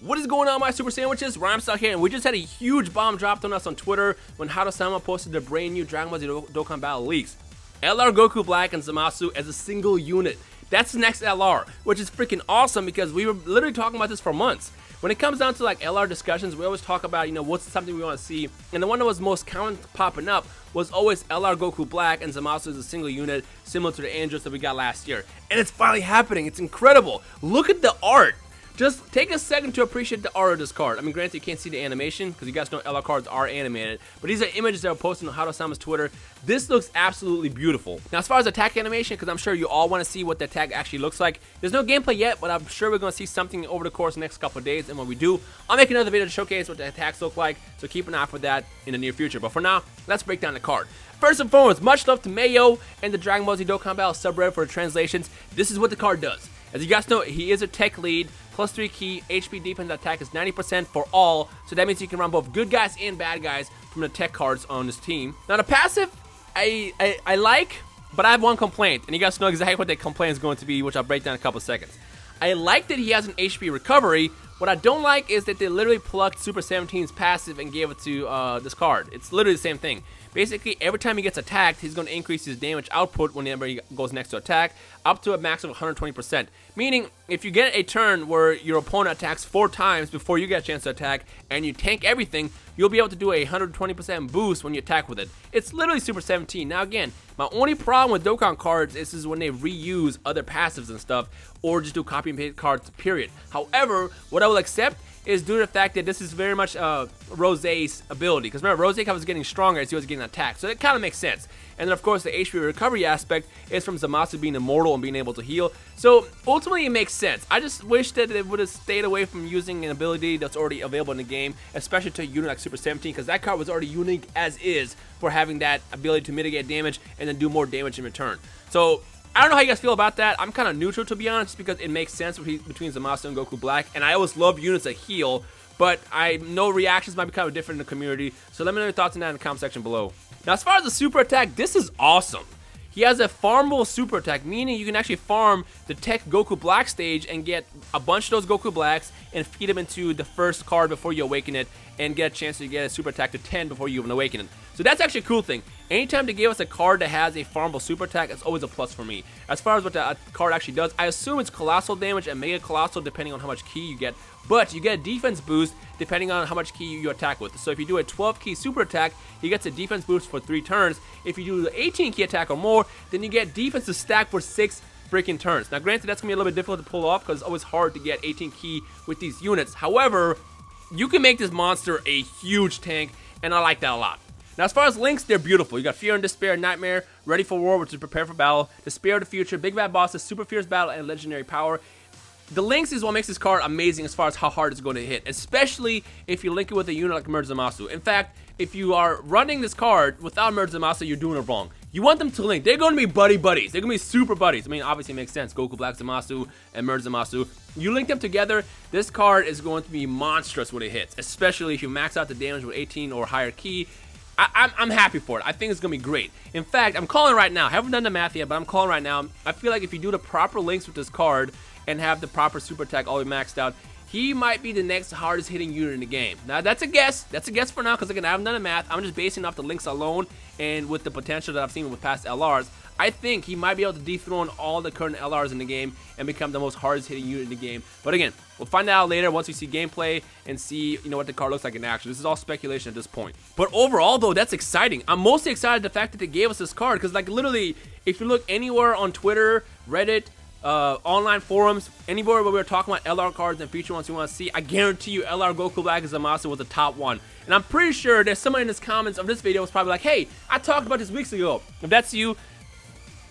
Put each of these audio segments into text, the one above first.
What is going on, my super sandwiches? Rhymestyle here, and we just had a huge bomb dropped on us on Twitter when Sama posted their brand new Dragon Ball Z Dokkan Battle leaks. LR Goku Black and Zamasu as a single unit. That's the next LR, which is freaking awesome because we were literally talking about this for months. When it comes down to like LR discussions, we always talk about, what's something we want to see. And the one that was most common popping up was always LR Goku Black and Zamasu as a single unit, similar to the Andros that we got last year. And it's finally happening. It's incredible. Look at the art. Just take a second to appreciate the art of this card. I mean, granted, you can't see the animation because you guys know LR cards are animated, but these are images that were posted on Sama's Twitter. This looks absolutely beautiful. Now, as far as attack animation, because I'm sure you all want to see what the attack actually looks like, there's no gameplay yet, but I'm sure we're going to see something over the course of the next couple of days, and when we do, I'll make another video to showcase what the attacks look like, so keep an eye for that in the near future. But for now, let's break down the card. First and foremost, much love to Mayo and the Dragon Ball Z Dokkan Battle subreddit for the translations. This is what the card does. As you guys know, he is a tech lead, plus 3 key, HP defense attack is 90% for all, so that means you can run both good guys and bad guys from the tech cards on this team. Now the passive, I like, but I have one complaint, and you guys know exactly what that complaint is going to be, which I'll break down in a couple seconds. I like that he has an HP recovery. What I don't like is that they literally plucked Super 17's passive and gave it to this card. It's literally the same thing. Basically, every time he gets attacked, he's going to increase his damage output whenever he goes next to attack, up to a max of 120%. Meaning, if you get a turn where your opponent attacks 4 times before you get a chance to attack, and you tank everything, you'll be able to do a 120% boost when you attack with it. It's literally Super 17. Now again, my only problem with Dokkan cards is when they reuse other passives and stuff, or just do copy and paste cards, period. However, what I will accept is due to the fact that this is very much Rose's ability. Because remember, Rose was getting stronger as he was getting attacked. So it kind of makes sense. And then, of course, the HP recovery aspect is from Zamasu being immortal and being able to heal. So ultimately, it makes sense. I just wish that it would have stayed away from using an ability that's already available in the game, especially to a unit like Super 17, because that card was already unique as is for having that ability to mitigate damage and then do more damage in return. So I don't know how you guys feel about that. I'm kind of neutral, to be honest, because it makes sense between Zamasu and Goku Black, and I always love units that heal, but I know reactions might be kind of different in the community, so let me know your thoughts on that in the comment section below. Now, as far as the super attack, this is awesome. He has a farmable super attack, meaning you can actually farm the Tech Goku Black stage and get a bunch of those Goku Blacks and feed them into the first card before you awaken it and get a chance to get a super attack to 10 before you even awaken it. So that's actually a cool thing. Anytime they give us a card that has a farmable super attack, it's always a plus for me. As far as what the card actually does, I assume it's colossal damage and mega colossal depending on how much key you get, but you get a defense boost depending on how much key you attack with. So if you do a 12 key super attack, he gets a defense boost for 3 turns. If you do the 18 key attack or more, then you get defense to stack for 6 freaking turns. Now granted, that's going to be a little bit difficult to pull off because it's always hard to get 18 key with these units. However, you can make this monster a huge tank, and I like that a lot. Now, as far as links, they're beautiful. You got Fear and Despair, Nightmare, Ready for War, which is Prepare for Battle, Despair of the Future, Big Bad Bosses, Super Fierce Battle, and Legendary Power. The links is what makes this card amazing as far as how hard it's going to hit, especially if you link it with a unit like Merge Zamasu. In fact, if you are running this card without Merge Zamasu, you're doing it wrong. You want them to link. They're going to be buddies. They're going to be super buddies. I mean, obviously it makes sense. Goku Black Zamasu and Merge Zamasu. You link them together, this card is going to be monstrous when it hits, especially if you max out the damage with 18 or higher key. I'm happy for it. I think it's going to be great. In fact, I'm calling right now. I haven't done the math yet, but I'm calling right now. I feel like if you do the proper links with this card and have the proper super attack all the way maxed out, he might be the next hardest hitting unit in the game. Now, that's a guess. That's a guess for now because, again, I haven't done the math. I'm just basing off the links alone and with the potential that I've seen with past LRs. I think he might be able to dethrone all the current LRs in the game and become the most hardest hitting unit in the game. But again, we'll find out later once we see gameplay and see what the card looks like in action. This is all speculation at this point. But overall, though, that's exciting. I'm mostly excited the fact that they gave us this card because, like, literally, if you look anywhere on Twitter, Reddit, online forums, anywhere where we were talking about LR cards and future ones you want to see, I guarantee you LR Goku Black Zamasu was the top one. And I'm pretty sure there's somebody in the comments of this video was probably like, hey, I talked about this weeks ago. If that's you,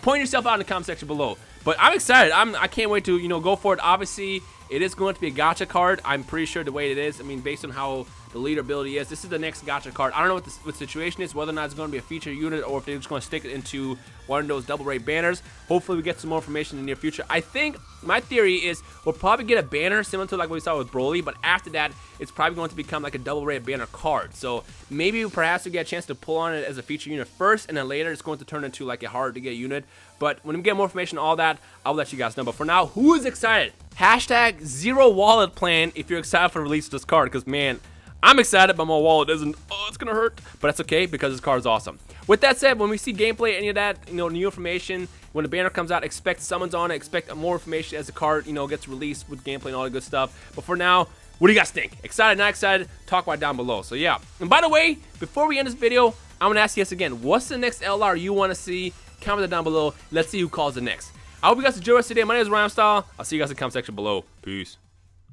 point yourself out in the comment section below. But I'm excited. I can't wait to go for it. Obviously, it is going to be a gacha card. I'm pretty sure the way it is. I mean, based on how the leader ability is. This is the next gacha card. I don't know what the situation is, whether or not it's going to be a feature unit or if they're just going to stick it into one of those double rate banners. Hopefully we get some more information in the near future. I think my theory is we'll probably get a banner similar to like what we saw with Broly, but after that it's probably going to become like a double rate banner card. So maybe perhaps we get a chance to pull on it as a feature unit first, and then later it's going to turn into like a hard to get unit. But when we get more information on all that, I'll let you guys know. But for now, who is excited? Hashtag zero wallet plan if you're excited for the release of this card, because man, I'm excited, but my wallet isn't. Oh, it's gonna hurt, but that's okay because this card is awesome. With that said, when we see gameplay, any of that, new information, when the banner comes out, expect summons on it, expect more information as the card, gets released with gameplay and all that good stuff. But for now, what do you guys think? Excited, not excited? Talk about it down below. So yeah. And by the way, before we end this video, I'm gonna ask you guys again, what's the next LR you want to see? Comment it down below. Let's see who calls it next. I hope you guys enjoyed us today. My name is Rhymestyle. I'll see you guys in the comment section below. Peace.